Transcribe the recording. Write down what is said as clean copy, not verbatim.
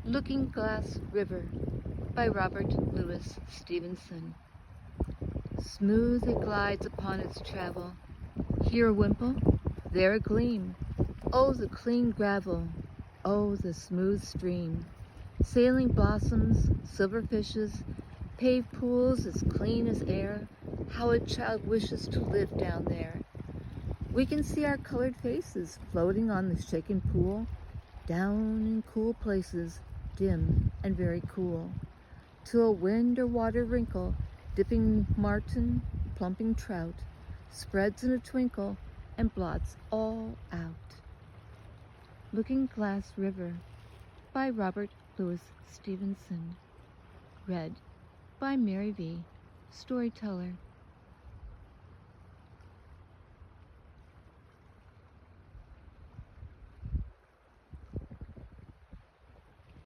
Looking Glass River by Robert Louis Stevenson. Smooth it glides upon its travel, here a wimple, there a gleam. Oh, the clean gravel, oh, the smooth stream. Sailing blossoms, silver fishes, paved pools as clean as air. How a child wishes to live down there. We can see our colored faces floating on the shaken pool, down in cool places, dim and very cool, till a wind or water wrinkle, dipping marten, plumping trout, spreads in a twinkle and blots all out. Looking Glass River by Robert Louis Stevenson. Read by Mary V., storyteller.